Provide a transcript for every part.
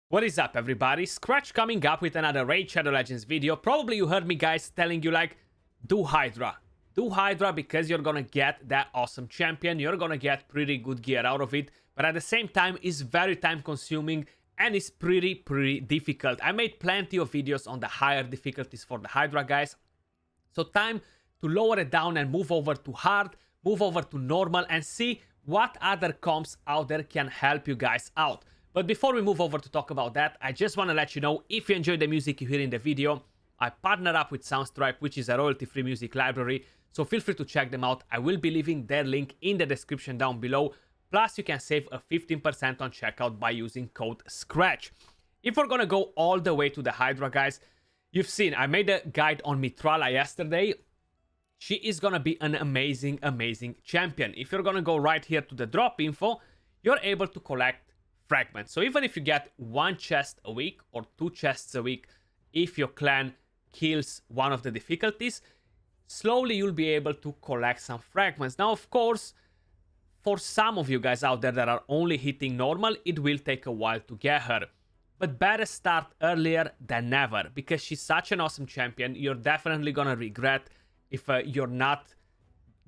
What is up, everybody? Skratch coming up with another Raid Shadow Legends video. Probably you heard me, guys, telling you, like, do Hydra. Do Hydra because you're gonna get that awesome champion. You're gonna get pretty good gear out of it. But at the same time, it's very time consuming and it's pretty difficult. I made plenty of videos on the higher difficulties for the Hydra, guys. So time to lower it down and move over to hard, move over to normal, and see what other comps out there can help you guys out. But before we move over to talk about that, I just want to let you know, if you enjoyed the music you hear in the video, I partner up with Soundstripe, which is a royalty-free music library, so feel free to check them out. I will be leaving their link in the description down below. Plus, you can save a 15% on checkout by using code SCRATCH. If we're gonna go all the way to the Hydra, guys, you've seen, I made a guide on Mitrala yesterday. She is gonna be an amazing champion. If you're gonna go right here to the drop info, you're able to collect fragments. So even if you get one chest a week or 2 chests a week, if your clan kills one of the difficulties, slowly you'll be able to collect some fragments. Now, of course, for some of you guys out there that are only hitting normal, it will take a while to get her. But better start earlier than never, because she's such an awesome champion. You're definitely gonna regret if you're not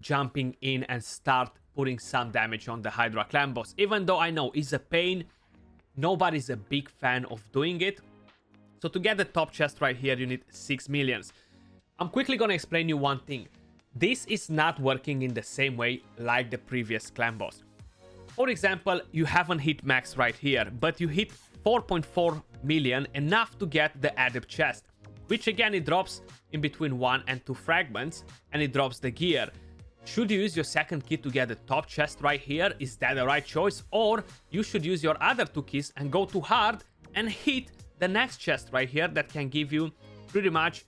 jumping in and start putting some damage on the Hydra clan boss. Even though I know it's a pain, nobody's a big fan of doing it. So to get the top chest right here, you need 6 millions. I'm quickly gonna explain you one thing. This is not working in the same way like the previous clan boss. For example, you haven't hit max right here, but you hit 4.4 million, enough to get the adept chest, which again, it drops in between 1 and 2 fragments, and it drops the gear. Should you use your second key to get the top chest right here? Is that the right choice? Or you should use your other 2 keys and go to hard and hit the next chest right here that can give you pretty much,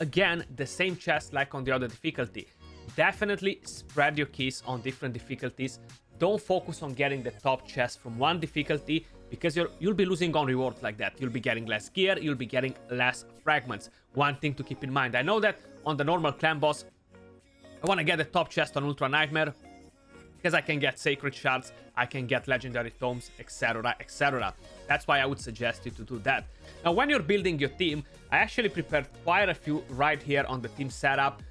again, the same chest like on the other difficulty. Definitely spread your keys on different difficulties. Don't focus on getting the top chest from one difficulty, because you'll be losing on rewards like that. You'll be getting less gear, you'll be getting less fragments. One thing to keep in mind. I know that on the normal clan boss, I want to get the top chest on Ultra Nightmare because I can get sacred shards, I can get legendary tomes, etc, etc. That's why I would suggest you to do that. Now, when you're building your team, I actually prepared quite a few right here on the team setup.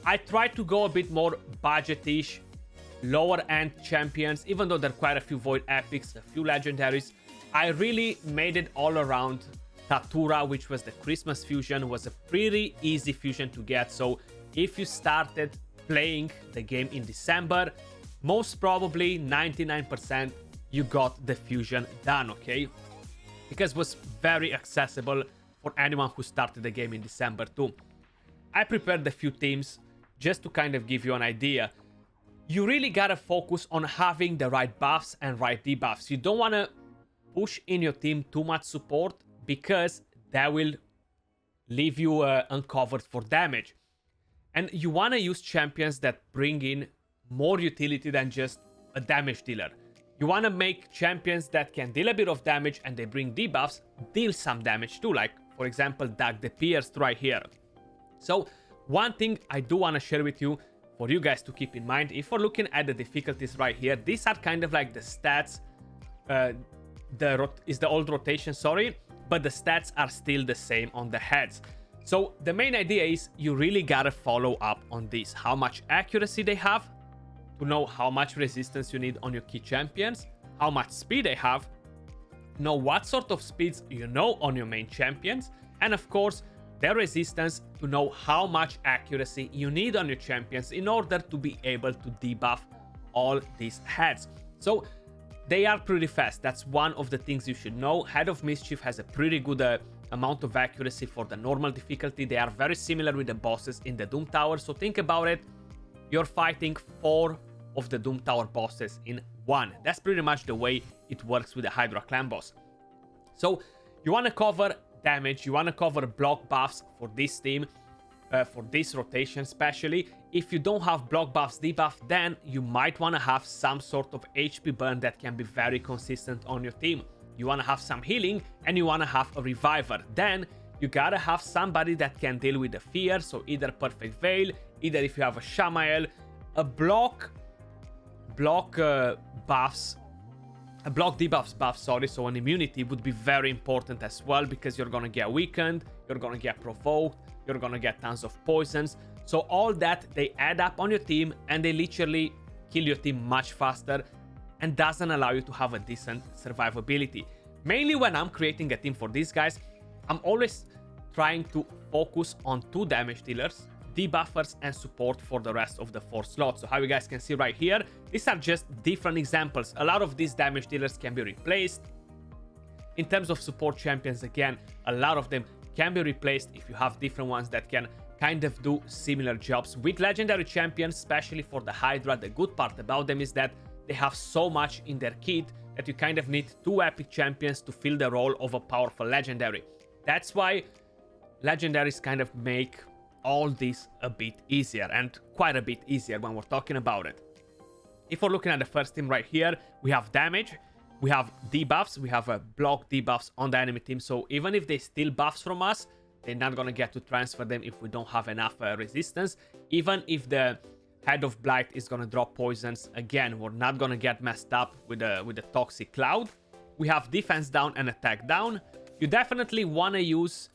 I try to go a bit more budget-ish, lower end champions, even though there are quite a few void epics, a few legendaries. I really made it all around Tatura, which was the Christmas fusion, was a pretty easy fusion to get. So if you started playing the game in December, most probably 99% you got the fusion done, okay? Because it was very accessible for anyone who started the game in December too. I prepared a few teams just to kind of give you an idea. You really gotta focus on having the right buffs and right debuffs. You don't want to push in your team too much support, because that will leave you uncovered for damage. And you want to use champions that bring in more utility than just a damage dealer. You want to make champions that can deal a bit of damage and they bring debuffs, deal some damage too, like, for example, Doug the Pierced right here. So one thing I do want to share with you, for you guys to keep in mind, if we're looking at the difficulties right here, these are kind of like the stats, is the old rotation, sorry, but the stats are still the same on the heads. So the main idea is you really gotta follow up on this. How much accuracy they have, to know how much resistance you need on your key champions, how much speed they have, know what sort of speeds you know on your main champions, and of course their resistance, to know how much accuracy you need on your champions in order to be able to debuff all these heads. So they are pretty fast. That's one of the things you should know. Head of Mischief has a pretty good amount of accuracy for the normal difficulty. They are very similar with the bosses in the Doom Tower. So think about it. You're fighting 4 of the Doom Tower bosses in 1. That's pretty much the way it works with the Hydra clan boss. So you want to cover damage. You want to cover block buffs for this team. For this rotation especially. If you don't have block buffs, debuff, then you might want to have some sort of HP burn that can be very consistent on your team. You want to have some healing, and you want to have a reviver. Then you gotta have somebody that can deal with the fear, so either Perfect Veil, either if you have a Shamael, a block buffs, a block debuffs buff, sorry, so an immunity would be very important as well, because you're gonna get weakened, you're gonna get provoked, you're gonna get tons of poisons. So all that, they add up on your team, and they literally kill your team much faster, and doesn't allow you to have a decent survivability. Mainly when I'm creating a team for these guys, I'm always trying to focus on 2 damage dealers, debuffers, and support for the rest of the 4 slots. So how you guys can see right here, these are just different examples. A lot of these damage dealers can be replaced. In terms of support champions, again, a lot of them can be replaced if you have different ones that can kind of do similar jobs. With legendary champions, especially for the Hydra, the good part about them is that they have so much in their kit that you kind of need 2 epic champions to fill the role of a powerful legendary. That's why legendaries kind of make all this a bit easier, and quite a bit easier when we're talking about it. If we're looking at the first team right here, we have damage, we have debuffs, we have block debuffs on the enemy team, so even if they steal buffs from us, they're not gonna get to transfer them if we don't have enough resistance. Even if the Head of Blight is gonna drop poisons, again, we're not gonna get messed up with the toxic cloud. We have defense down and attack down. You definitely wanna use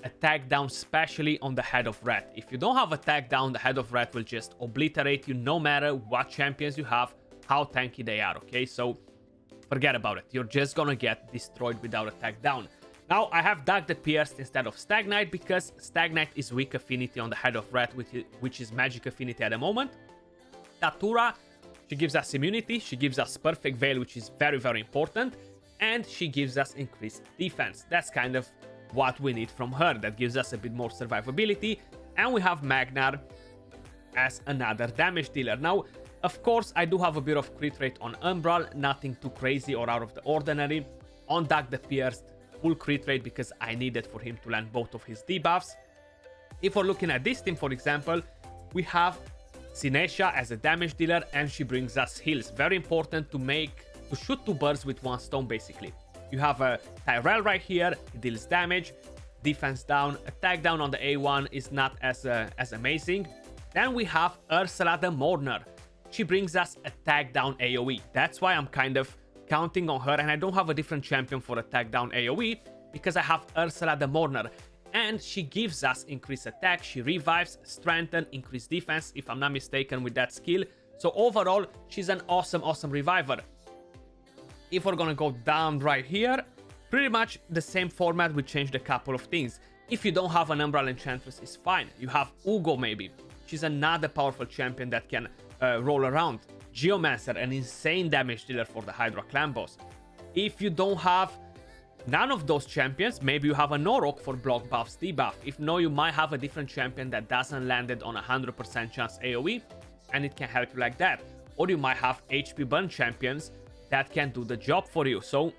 attack down, especially on the Head of Red. If you don't have attack down, the Head of Red will just obliterate you no matter what champions you have, how tanky they are, okay? So forget about it. You're just gonna get destroyed without attack down. Now, I have Dark the Pierced instead of Stagnite, because Stagnite is weak affinity on the Head of Red, which is magic affinity at the moment. Datura, she gives us immunity, she gives us Perfect Veil, which is very, very important, and she gives us increased defense. That's kind of what we need from her. That gives us a bit more survivability. And we have Magnar as another damage dealer. Now, of course, I do have a bit of crit rate on Umbral, nothing too crazy or out of the ordinary. On Dark the Pierced, full crit rate, because I needed for him to land both of his debuffs. If we're looking at this team, for example, we have Sinesha as a damage dealer, and she brings us heals. Very important to shoot 2 birds with 1 stone, basically. You have a Tyrell right here, he deals damage, defense down, attack down on the A1 is not as amazing. Then we have Ursula the Mourner. She brings us attack down AoE. That's why I'm kind of counting on her, and I don't have a different champion for attack down AoE, because I have Ursula the Mourner. And she gives us increased attack, she revives, strengthen, increased defense, if I'm not mistaken, with that skill. So overall, she's an awesome, awesome reviver. If we're gonna go down right here, pretty much the same format, we changed a couple of things. If you don't have an Umbral Enchantress, it's fine. You have Ugo maybe. She's another powerful champion that can roll around. Geomancer, an insane damage dealer for the Hydra clan boss. If you don't have none of those champions, maybe you have a Norok for block buffs debuff. If no, you might have a different champion that doesn't land it on 100% chance AoE, and it can help you like that. Or you might have HP burn champions that can do the job for you. So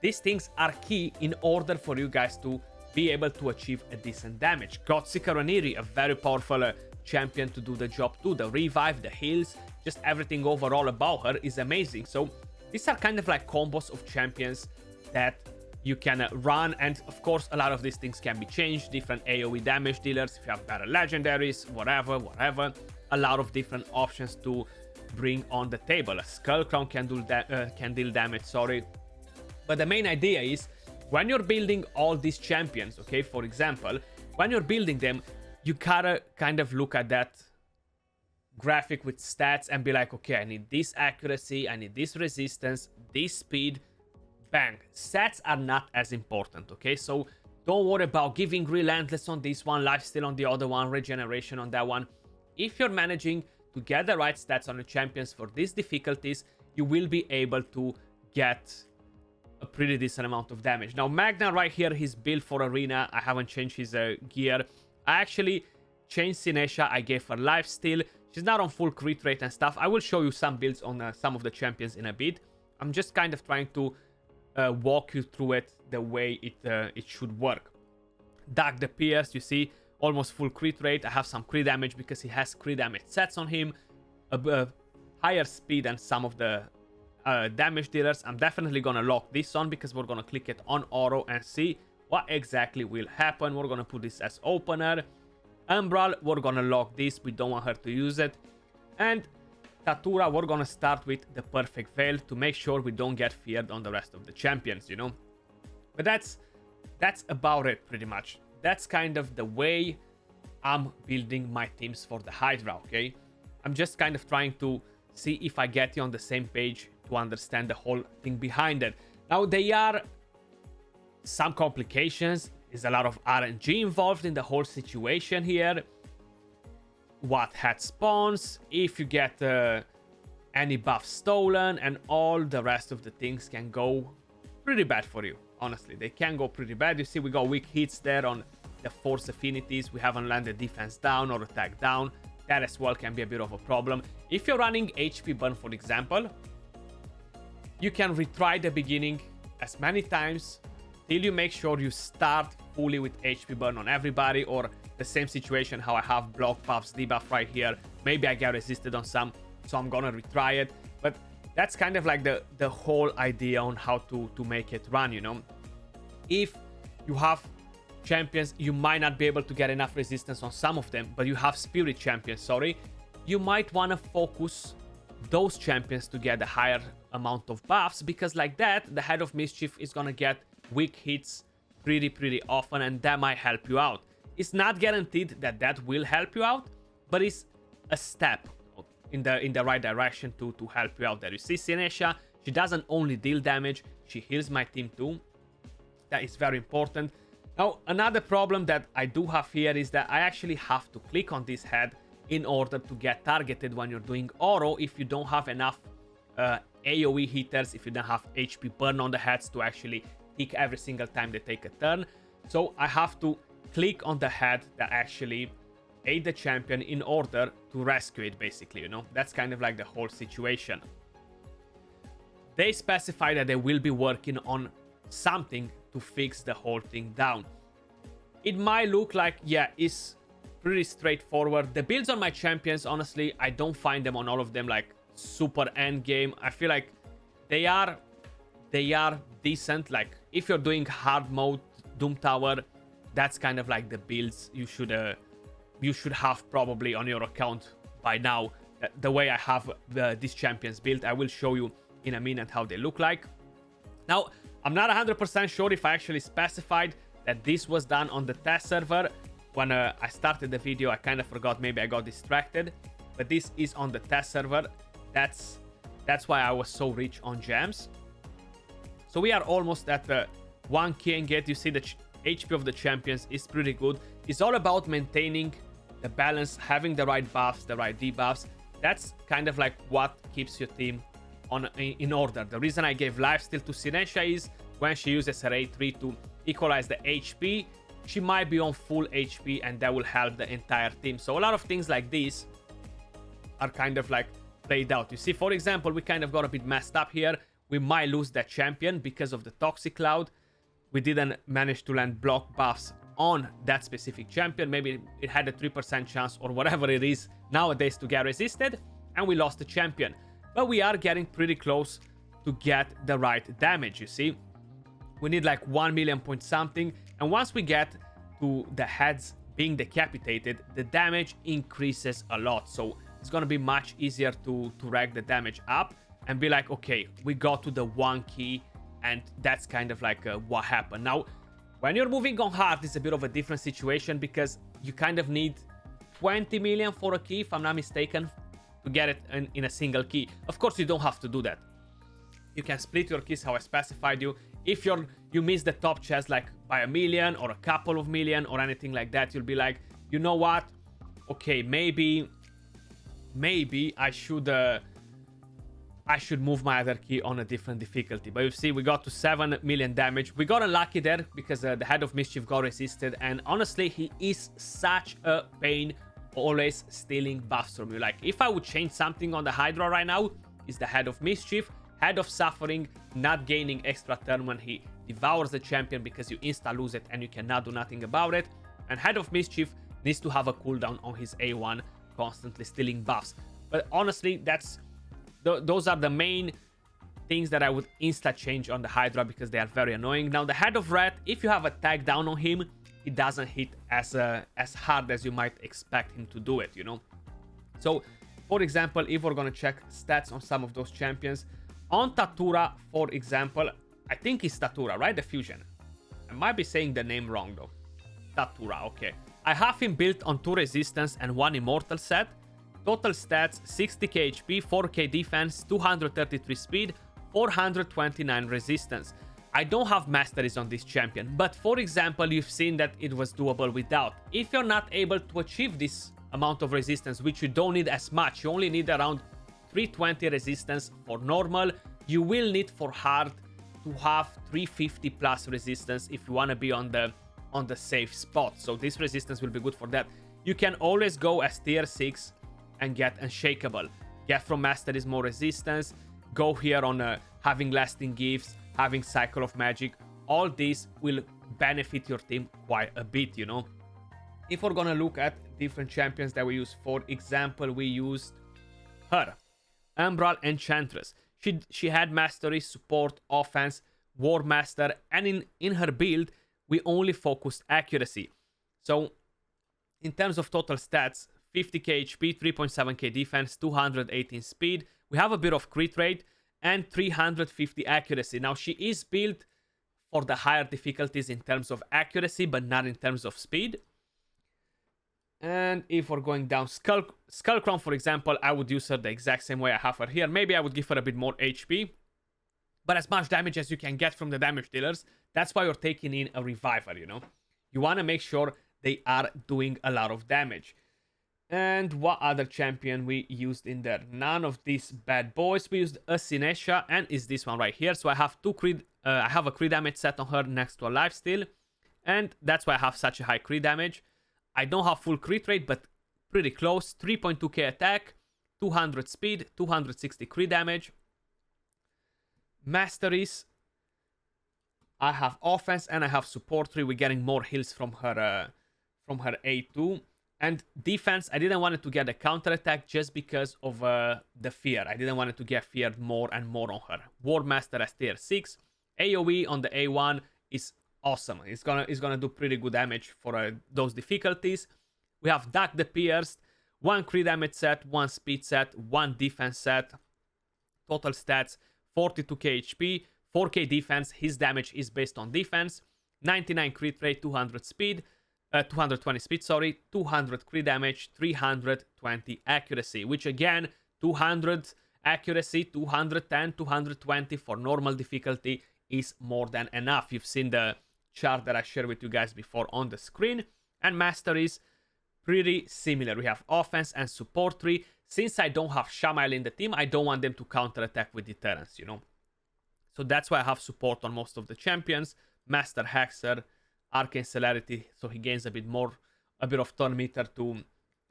these things are key in order for you guys to be able to achieve a decent damage. Godseeker Raniri, a very powerful champion to do the job too. The revive, the heals, just everything overall about her is amazing. So these are kind of like combos of champions that you can run, and of course a lot of these things can be changed. Different AoE damage dealers, if you have better legendaries, whatever, a lot of different options to bring on the table. A Skull Crown can deal damage, sorry. But the main idea is, when you're building all these champions, okay, for example, when you're building them, you gotta kind of look at that graphic with stats and be like, okay, I need this accuracy, I need this resistance, this speed, bang. Stats are not as important, okay? So don't worry about giving Relentless on this one, Lifesteal on the other one, Regeneration on that one. If you're managing to get the right stats on the champions for these difficulties, you will be able to get a pretty decent amount of damage. Now, Magna right here, he's built for Arena. I haven't changed his gear. I actually changed Sinesha. I gave her Lifesteal. She's not on full crit rate and stuff. I will show you some builds on some of the champions in a bit. I'm just kind of trying to walk you through it the way it should work. Dark the Pierce, you see, almost full crit rate. I have some crit damage because he has crit damage sets on him. A higher speed than some of the damage dealers. I'm definitely gonna lock this on because we're gonna click it on auto and see what exactly will happen. We're gonna put this as opener. Umbral, we're gonna lock this. We don't want her to use it. And Tatura, we're gonna start with the perfect veil to make sure we don't get feared on the rest of the champions, you know. But that's about it, pretty much. That's kind of the way I'm building my teams for the Hydra, okay? I'm just kind of trying to see if I get you on the same page to understand the whole thing behind it. Now, there are some complications. There's a lot of RNG involved in the whole situation here. What hat spawns, if you get any buff stolen, and all the rest of the things can go pretty bad for you. Honestly, they can go pretty bad. You see, we got weak hits there on the force affinities. We haven't landed defense down or attack down. That as well can be a bit of a problem. If you're running HP burn, for example, you can retry the beginning as many times till you make sure you start fully with HP burn on everybody, or the same situation how I have block buffs, debuff right here. Maybe I get resisted on some, so I'm gonna retry it. But that's kind of like the whole idea on how to make it run, you know. If you have champions, you might not be able to get enough resistance on some of them, but you have spirit champions, sorry, you might want to focus those champions to get a higher amount of buffs, because like that, the Head of Mischief is gonna get weak hits pretty often, and that might help you out. It's not guaranteed that that will help you out, but it's a step in the right direction to help you out there. You see Sinesha, she doesn't only deal damage, she heals my team too. That is very important. Now, another problem that I do have here is that I actually have to click on this head in order to get targeted when you're doing Oro, if you don't have enough AoE hitters, if you don't have HP burn on the heads to actually tick every single time they take a turn. So I have to click on the head that actually aid the champion in order to rescue it, basically, you know. That's kind of like the whole situation. They specify that they will be working on something to fix the whole thing down. It might look like, yeah, it's pretty straightforward. The builds on my champions, honestly, I don't find them on all of them like super end game. I feel like they are decent. Like if you're doing hard mode Doom Tower, that's kind of like the builds you should have probably on your account by now. The way I have these champions built, I will show you in a minute how they look like. Now, I'm not 100% sure if I actually specified that this was done on the test server. When I started the video, I kind of forgot, maybe I got distracted, but this is on the test server. That's why I was so rich on gems. So we are almost at the 1k and get. You see the HP of the champions is pretty good. It's all about maintaining the balance, having the right buffs, the right debuffs. That's kind of like what keeps your team in order. The reason I gave lifesteal to Sinesha is when she uses her A3 to equalize the HP, she might be on full HP, and that will help the entire team. So a lot of things like these are kind of like played out. You see, for example, we kind of got a bit messed up here. We might lose that champion because of the Toxic Cloud. We didn't manage to land block buffs on that specific champion. Maybe it had a 3% chance or whatever it is nowadays to get resisted, and we lost the champion. But we are getting pretty close to get the right damage, you see. We need like 1 million point something, and once we get to the heads being decapitated, the damage increases a lot. So it's gonna be much easier to rack the damage up and be like, okay, we got to the 1 key, and that's kind of like what happened. Now, when you're moving on hard, it's a bit of a different situation because you kind of need 20 million for a key, if I'm not mistaken, to get it in a single key. Of course, you don't have to do that. You can split your keys how I specified you. If you miss the top chest like by 1 million or a couple of million or anything like that, you'll be like, you know what? Okay, maybe I should move my other key on a different difficulty. But you see, we got to 7 million damage. We got unlucky there because the Head of Mischief got resisted, and honestly, he is such a pain, always stealing buffs from you. Like, if I would change something on the Hydra right now, is the Head of Mischief. Head of Suffering, not gaining extra turn when he devours the champion because you insta lose it and you cannot do nothing about it. And Head of Mischief needs to have a cooldown on his A1, constantly stealing buffs. But honestly, those are the main things that I would insta change on the Hydra because they are very annoying. Now, the Head of Red, if you have a tag down on him, he doesn't hit as hard as you might expect him to do it, you know. So For example, if we're gonna check stats on some of those champions, on Tatura, for example, I think it's Tatura, right? The fusion. I might be saying the name wrong though. Tatura, okay. I have him built on 2 resistance and 1 immortal set. Total stats 60k HP, 4k defense, 233 speed, 429 resistance. I don't have masteries on this champion, but for example, you've seen that it was doable without. If you're not able to achieve this amount of resistance, which you don't need as much, you only need around 320 resistance for normal, you will need for hard to have 350 plus resistance if you want to be on the safe spot. So this resistance will be good for that. You can always go as tier 6 and get unshakable. Get from masteries more resistance. Go here on having lasting gifts, having cycle of magic. All these will benefit your team quite a bit, you know. If we're gonna look at different champions that we use, for example, we used her, Umbral Enchantress. She had mastery, support, offense, war master, and in her build we only focused accuracy. So in terms of total stats, 50k HP, 3.7k defense, 218 speed. We have a bit of crit rate and 350 accuracy. Now she is built for the higher difficulties in terms of accuracy, but not in terms of speed. And if we're going down, Skullcrown, for example, I would use her the exact same way I have her here. Maybe I would give her a bit more HP, but as much damage as you can get from the damage dealers. That's why you're taking in a Reviver, you know. You want to make sure they are doing a lot of damage. And what other champion we used in there? None of these bad boys. We used a Sinesha, and is this one right here. So I have I have a crit damage set on her next to a lifesteal, and that's why I have such a high crit damage. I don't have full crit rate, but pretty close. 3.2k attack, 200 speed, 260 crit damage. Masteries. I have offense and I have support 3. We're getting more heals from her A2. And defense, I didn't want it to get a counter attack just because of the fear. I didn't want it to get feared more and more on her. War Master as tier 6. AoE on the A1 is awesome. It's gonna do pretty good damage for those difficulties. We have Duck the Pierced, 1 crit damage set, 1 speed set, 1 defense set. Total stats 42k HP, 4k defense. His damage is based on defense. 99 crit rate, 200 speed. 220 speed, sorry, 200 crit damage, 320 accuracy, which again, 200 accuracy, 210, 220 for normal difficulty is more than enough. You've seen the chart that I shared with you guys before on the screen. And masteries, pretty similar. We have offense and support 3. Since I don't have Shamael in the team, I don't want them to counterattack with deterrence, you know. So that's why I have support on most of the champions. Master Hexer, Arcane Celerity, so he gains a bit of turn meter to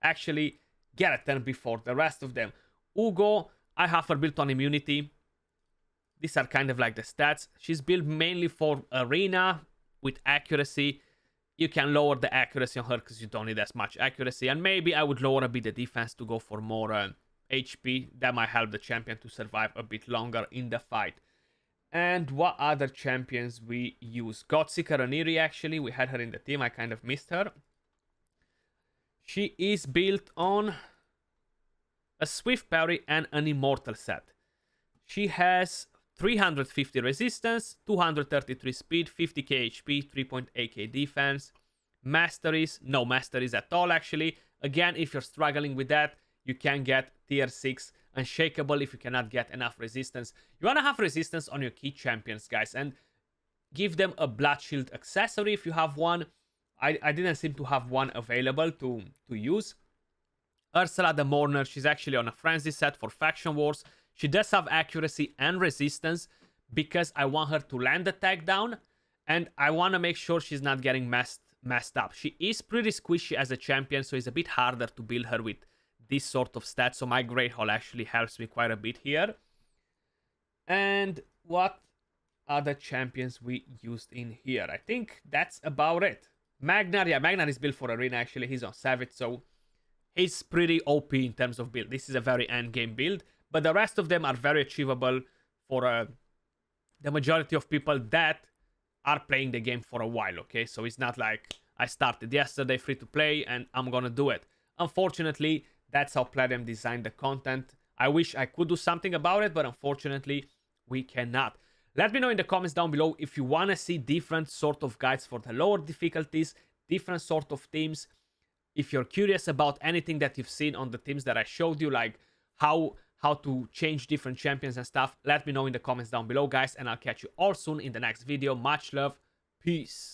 actually get a turn before the rest of them. Ugo, I have her built on immunity. These are kind of like the stats. She's built mainly for arena with accuracy. You can lower the accuracy on her because you don't need as much accuracy. And maybe I would lower a bit the defense to go for more HP. That might help the champion to survive a bit longer in the fight. And what other champions we use? Godseeker Oniri, actually. We had her in the team. I kind of missed her. She is built on a Swift Parry and an Immortal set. She has 350 resistance, 233 speed, 50k HP, 3.8k defense. Masteries, no masteries at all, actually. Again, if you're struggling with that, you can get tier 6 unshakable if you cannot get enough resistance. You want to have resistance on your key champions, guys, and give them a Blood Shield accessory if you have one. I didn't seem to have one available to use. Ursula the Mourner, she's actually on a Frenzy set for Faction Wars. She does have accuracy and resistance because I want her to land the tag down, and I want to make sure she's not getting messed up. She is pretty squishy as a champion, so it's a bit harder to build her with this sort of stats, so my Great Hall actually helps me quite a bit here. And what other champions we used in here? I think that's about it. Magnar, yeah, Magnar is built for Arena, actually. He's on Savage, so he's pretty OP in terms of build. This is a very endgame build, but the rest of them are very achievable for the majority of people that are playing the game for a while, okay? So it's not like I started yesterday free to play and I'm gonna do it. Unfortunately, That's how Platinum designed the content. I wish I could do something about it, but unfortunately, we cannot. Let me know in the comments down below if you want to see different sort of guides for the lower difficulties, different sort of teams. If you're curious about anything that you've seen on the teams that I showed you, like how to change different champions and stuff, let me know in the comments down below, guys, and I'll catch you all soon in the next video. Much love. Peace.